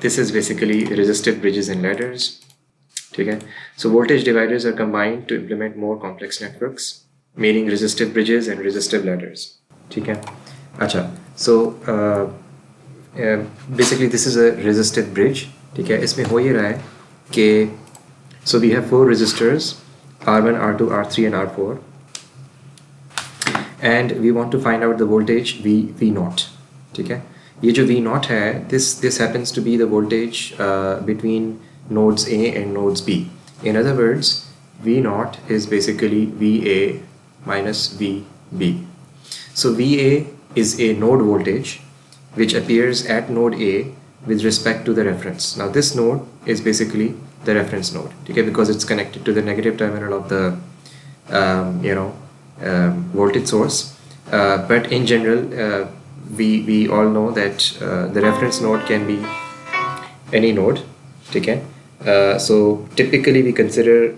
This is basically resistive bridges and ladders. ठीक है, so voltage dividers are combined to implement more complex networks, meaning resistive bridges and resistive ladders. ठीक है, अच्छा, so basically this is a resistive bridge. ठीक है, इसमें हो ये रहा है कि so we have 4 resistors R1, R2, R3 and R4, and we want to find out the voltage V0. ठीक है, ये जो V0 है, this happens to be the voltage between nodes A and nodes B. In other words, V0 is basically VA minus VB. So VA is a node voltage which appears at node A with respect to the reference. Now this node is basically the reference node, okay, because it's connected to the negative terminal of the voltage source. But in general, we all know that the reference node can be any node. Okay? So typically we consider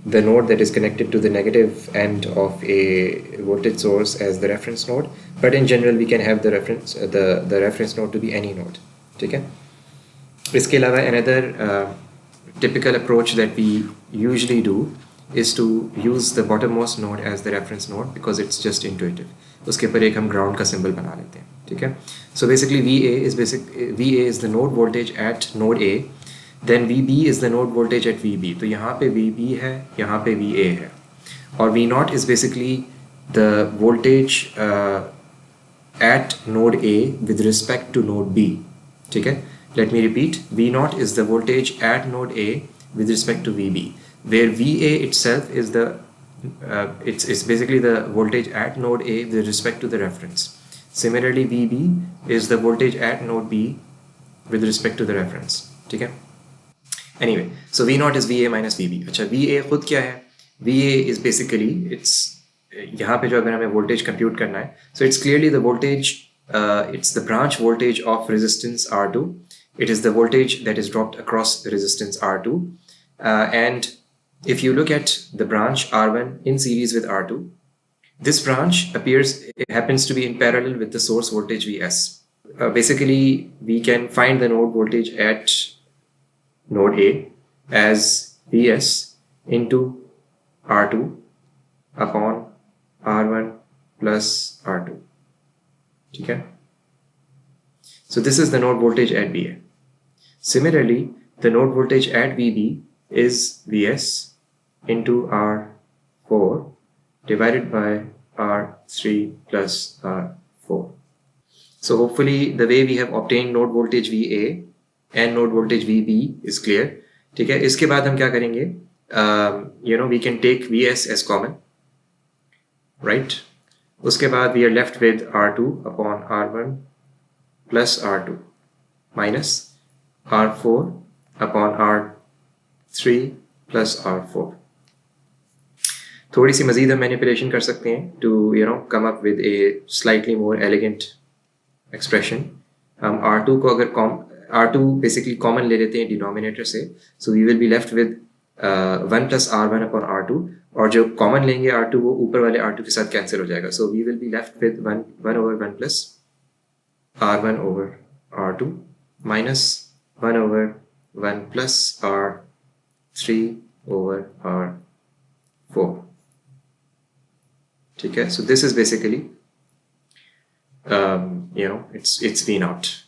the node that is connected to the negative end of a voltage source as the reference node, but in general we can have the reference node to be any node. Okay? इसके अलावा another typical approach that we usually do is to use the bottommost node as the reference node because it's just intuitive. उसके ऊपर एक हम ground का symbol बना लेते हैं. ठीक है? So basically VA is the node voltage at node A. Then VB is the node voltage at VB. तो यहाँ पे VB है, यहाँ पे VA है, और V0 is basically the voltage at node A with respect to node B. ठीक है? Let me repeat. V0 is the voltage at node A with respect to VB, where VA itself is the it's basically the voltage at node A with respect to the reference. Similarly, VB is the voltage at node B with respect to the reference. ठीक है? Anyway, so V0 is VA minus VB. अच्छा, VA खुद क्या है? VA is basically it's यहाँ पे जो अगर हमें voltage compute करना है, so it's clearly the voltage. It's the branch voltage of resistance R2. It is the voltage that is dropped across the resistance R2. And if you look at the branch R1 in series with R2, this branch happens to be in parallel with the source voltage Vs. Basically, we can find the node voltage at node A as Vs into R2 upon R1 plus R2. ठीक है? So this is the node voltage at VA. Similarly, the node voltage at VB is Vs into R4 divided by R3 plus R4. So hopefully the way we have obtained node voltage VA and node voltage VB is clear. ठीक है? इसके बाद हम क्या करेंगे? We can take Vs as common, right? उसके बाद we are left with R2 upon R1 plus R2 minus R4 upon R3 plus R4. थोड़ी सी मज़ीद हम मैनिपुलेशन कर सकते हैं to come up with a slightly more elegant expression. हम R2 को अगर R2 basically common ले लेते हैं denominator से, so we will be left with 1 plus R1 upon R2, और जो common लेंगे R2 वो ऊपर वाले R2 के साथ cancel हो जाएगा, so we will be left with 1 over 1 plus R1 over R2 minus 1 over 1 plus R3 over R4. ठीक है? So this is basically it's V0.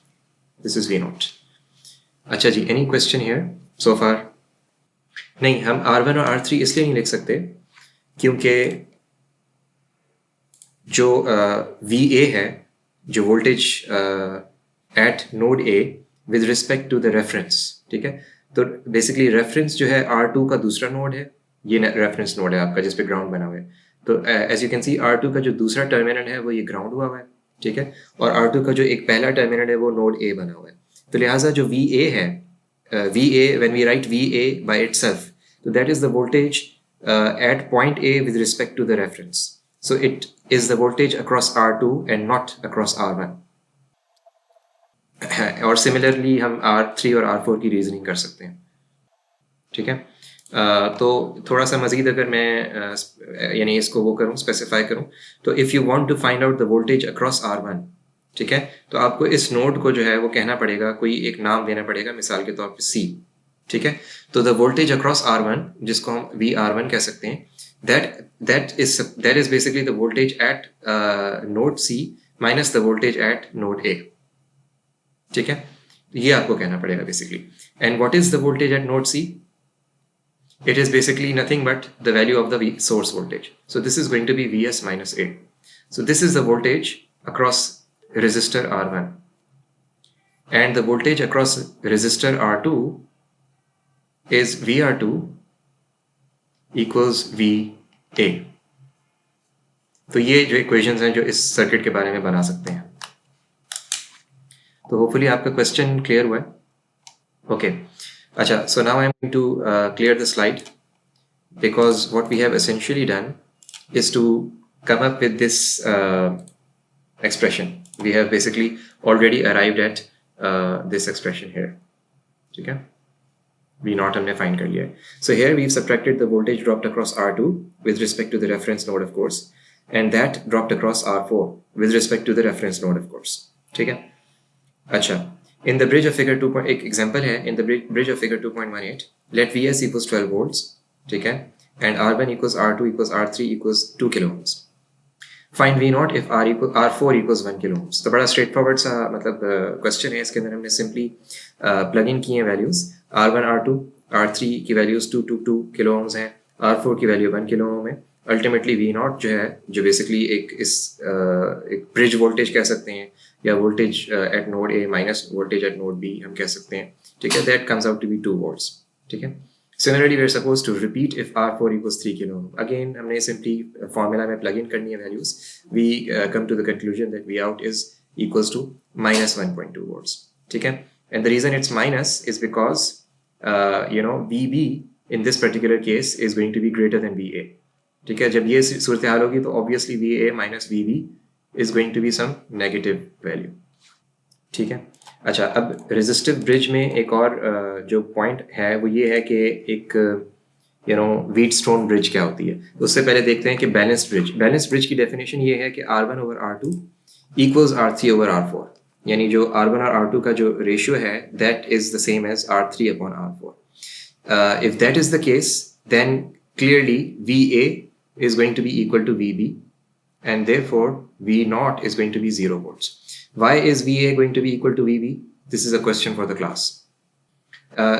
This is V0. अच्छा जी, any question here so far? नहीं, हम R1 और R3 इसलिए नहीं लिख सकते क्योंकि जो VA है, जो voltage at node A with respect to the reference, ठीक है? तो basically reference जो है R2 का दूसरा node है, ये reference node है आपका जिस पे ground बना हुआ है. तो as you can see R2 का जो दूसरा terminal है वो ये ground हुआ है, ठीक है? और R2 का जो एक पहला terminal है वो node A बना हुआ है. तो लिहाजा जो VA है, VA, when we write VA by itself, so that is the voltage at point A with respect to the reference. So it is the voltage across R2 and not across R1. और similarly हम R3 और R4 की reasoning कर सकते हैं. ठीक है? तो थोड़ा सा मज़ीद अगर मैं यानी इसको वो करूँ, specify करूँ, तो if you want to find out the voltage across R1, ठीक है, तो आपको इस नोड को जो है वो कहना पड़ेगा, कोई एक नाम देना पड़ेगा, मिसाल के तौर पे C, ठीक है। तो द वोल्टेज अक्रॉस R1, जिसको हम VR1 कह सकते हैं, that is basically the voltage at node C minus the voltage at node A, ठीक है। ये आपको कहना पड़ेगा basically. And what is the voltage at node C? It is basically nothing but the value of the source voltage. So this is going to be Vs minus A. So this is the voltage across resistor R1, and the voltage across resistor R2 is VR2 equals VA. तो ये जो equations हैं जो इस circuit के बारे में बना सकते हैं। तो होपफुली आपका क्वेश्चन क्लियर हुआ है। ओके, अच्छा, so now I'm going to clear the slide, because what we have essentially done is to come up with this expression. We have basically already arrived at this expression here, ठीक है, V naught हमने find कर लिया है। So here we've subtracted the voltage dropped across R2 with respect to the reference node, of course, and that dropped across R4 with respect to the reference node, of course, ठीक है। अच्छा, in the bridge of figure 2. एक example है, in the bridge of figure 2.18, let Vs equals 12 volts, ठीक है, and R1 equals R2 equals R3 equals 2 kilo ohms. Find V naught if R4 equals 1 kilo ohms. तो बड़ा straight forward सा मतलब question है। इसके अंदर हमने सिंपली प्लग इन किए हैं वैल्यूज। R1 R2 R3 की वैल्यूज 2 किलो ohms हैं, R4 की वैल्यू 1 किलो ohm है। अल्टीमेटली V naught जो है, जो बेसिकली एक ब्रिज वोल्टेज कह सकते हैं, या voltage at node A minus voltage at node B हम कह सकते हैं, ठीक है, that comes out to be 2 volts, ठीक है। Similarly, we are supposed to repeat if R4 equals 3 kilo ohm. Again, हमने simply formula में plug in करनी है values. We come to the conclusion that V out is equals to minus 1.2 volts, ठीक है। And the reason it's minus is because VB in this particular case is going to be greater than VA, ठीक है। जब ये सूरत हाल होगी तो obviously VA minus VB is going to be some negative value, ठीक है। अच्छा, अब रेजिस्टिव ब्रिज में एक और जो पॉइंट है वो ये है कि एक व्हीटस्टोन ब्रिज क्या होती है। तो उससे पहले देखते हैं कि बैलेंस्ड ब्रिज की डेफिनेशन ये है कि R1 over R2 equals R3 over R4, यानी जो R1 और R2 का जो रेशियो है that is the same as R3 upon R4. If that is the case, then clearly VA is going to be equal to VB, and therefore V naught is going to be 0 volts. Why is VA going to be equal to VB? This is a question for the class.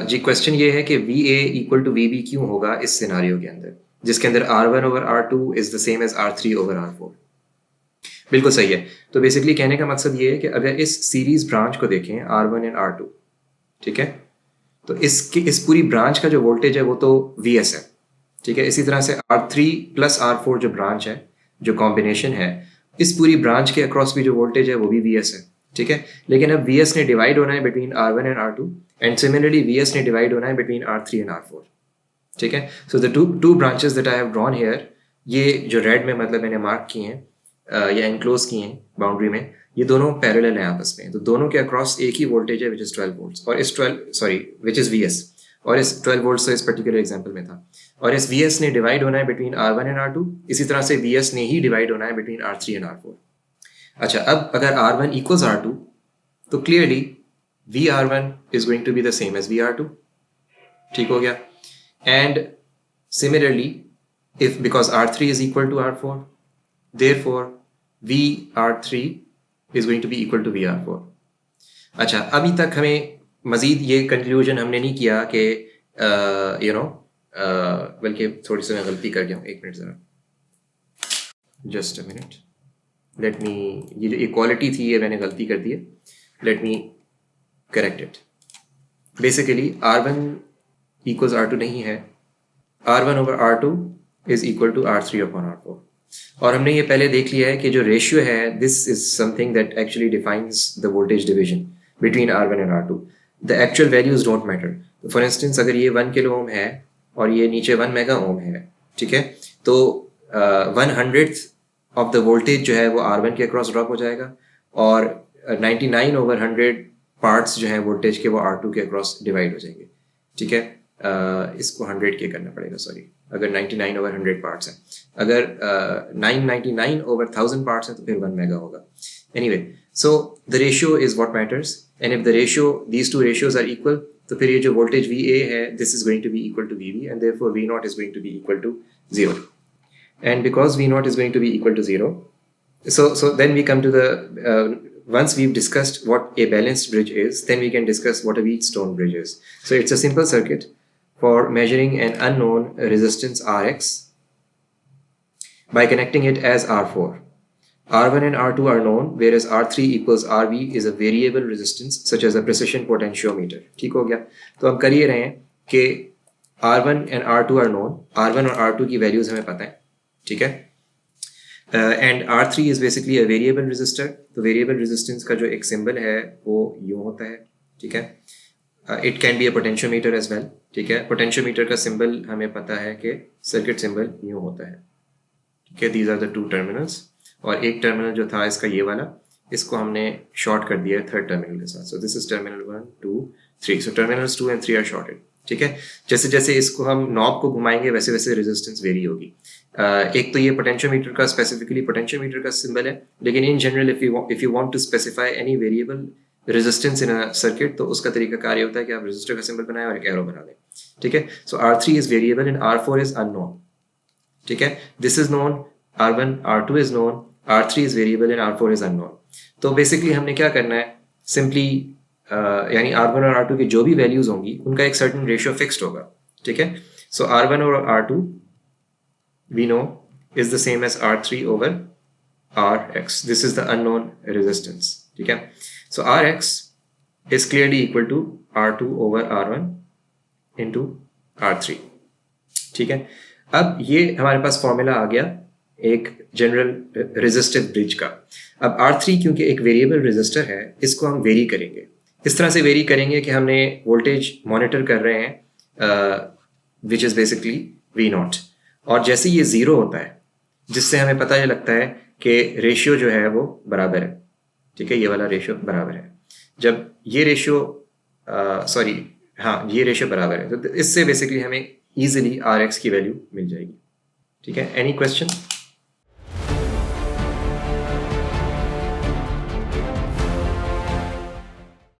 जी, question ये है कि VA equal to VB क्यों होगा इस scenario के अंदर, जिसके अंदर R1 over R2 is the same as R3 over R4. बिल्कुल सही है। तो बेसिकली कहने का मकसद ये है कि अगर इस सीरीज ब्रांच को देखें R1 and R2, ठीक है, तो इस पूरी ब्रांच का जो वोल्टेज है वो तो VS है, ठीक है। इसी तरह से R3 plus R4 जो ब्रांच है, जो कॉम्बिनेशन है, इस पूरी ब्रांच के अक्रॉस भी जो वोल्टेज है वो भी VS है, ठीक है। लेकिन अब VS ने डिवाइड होना है between R1 and R2, and similarly VS ने डिवाइड होना है बिटवीन R3 एंड R4, ठीक है। So the two branches that I have drawn here, ये जो रेड में मतलब मैंने मार्क किए हैं या एनक्लोज किए हैं बाउंड्री में, ये दोनों पैरेलल हैं आपस में। तो दोनों के अक्रॉस एक ही वोल्टेज है विच इज 12 वोल्ट्स, और इस विच इज VS, और इस 12 वोल्ट्स तो इस पर्टिकुलर एग्जांपल में था, और इस VS ने डिवाइड होना है बिटवीन R1 एंड R2, इसी तरह से VS ने ही डिवाइड होना है बिटवीन R3 एंड R4। अच्छा, अब अगर R1 equals R2, तो clearly VR1 is going to be the same as VR2, ठीक हो गया। And similarly if because R3 is equal to R4, therefore VR3 is going to be equal to VR4. अच्छा, अभी तक हमें मजीद ये conclusion हमने नहीं किया कि बल्कि थोड़ी सी मैं गलती कर गया हूँ, एक मिनट ज़रा, just a minute, let me, ये जो इक्वालिटी थी ये मैंने गलती कर दी है, let me correct it. Basically R1 equals R2 नहीं है, R1 over R2 is equal to R3 upon R4, और हमने ये पहले देख लिया है कि जो रेशियो है, this is something that actually defines the voltage division between R1 and R2. The actual values don't matter. For instance अगर ये 1 किलो ओम है और ये नीचे 1 मेगा ओम है, ठीक है, तो 1/100 ऑफ द वोल्टेज जो है वो R1 के अक्रॉस ड्रॉप हो जाएगा, और 99 over 100 पार्ट्स जो हैं वोल्टेज के वो R2 के अक्रॉस डिवाइड हो जाएंगे, ठीक है। इसको 100 के करना पड़ेगा, सॉरी, अगर 99 over 100 पार्ट्स हैं, अगर 999 over 1000 पार्ट्स हैं तो फिर 1 मेगा होगा। Anyway, So the ratio is what matters, and if the ratio, these two ratios are equal, तो फिर ये जो voltage VA है, this is going to be equal to VB, and therefore V naught is going to be equal to 0. And because V naught is going to be equal to 0, so then we come to the once we've discussed what a balanced bridge is, then we can discuss what a Wheatstone bridge is. So it's a simple circuit for measuring an unknown resistance Rx by connecting it as R4. R1 and R2 are known, whereas R3 equals RV is a variable resistance such as a precision potentiometer. ठीक हो गया? तो हम कर ये रहे हैं कि R1 and R2 are known. R1 और R2 की वैल्यूज हमें पता है, ठीक है? And R3 is basically a variable resistor. तो variable resistance का जो एक symbol है वो यूँ होता है, ठीक है? It can be a potentiometer as well, ठीक है? Potentiometer का symbol हमें पता है कि circuit symbol यूँ होता है, ठीक है? These are the two terminals. और एक टर्मिनल जो था इसका ये वाला, इसको हमने शॉर्ट कर दिया है थर्ड टर्मिनल के साथ. So this is terminal 1 2 3. So terminals 2 and 3 are shorted, ठीक है? जैसे जैसे इसको हम नॉब को घुमाएंगे वैसे वैसे रेजिस्टेंस वेरी होगी. एक तो ये पोटेंशियोमीटर का स्पेसिफिकली पोटेंशियोमीटर का सिंबल है, लेकिन in general if you want to specify any variable resistance in a circuit, तो उसका तरीका कार ये होता है कि आप रेजिस्टर का सिंबल बनाएं और एक एरो बना दें, ठीक है? सो R3 is variable and R4 is unknown, ठीक है? This is known, R1 R2 is known, R3 is variable and R4 is unknown. तो बेसिकली हमने क्या करना है, सिंपली यानी R1 और R2 की जो भी वैल्यूज होंगी उनका एक सर्टेन रेशियो फिक्स्ड होगा, ठीक है? सो R1 और R2 we know is the same as R3 over Rx. This is the unknown resistance, ठीक है? So Rx is clearly equal to R2 over R1 into R3, ठीक है? अब ये हमारे पास फॉर्मूला आ गया एक जनरल रेजिस्टिव ब्रिज का. अब R3 क्योंकि एक वेरिएबल रेजिस्टर है, इसको हम वेरी करेंगे. इस तरह से वेरी करेंगे कि हमने वोल्टेज मॉनिटर कर रहे हैं which is basically V not, और जैसे ये ज़ीरो होता है जिससे हमें पता ये लगता है कि रेशियो जो है वो बराबर है, ठीक है? ये वाला रेशियो बराबर है. जब ये रेशियो ये रेशियो बराबर है तो इससे बेसिकली हमें ईजिली Rx की वैल्यू मिल जाएगी, ठीक है? Any question?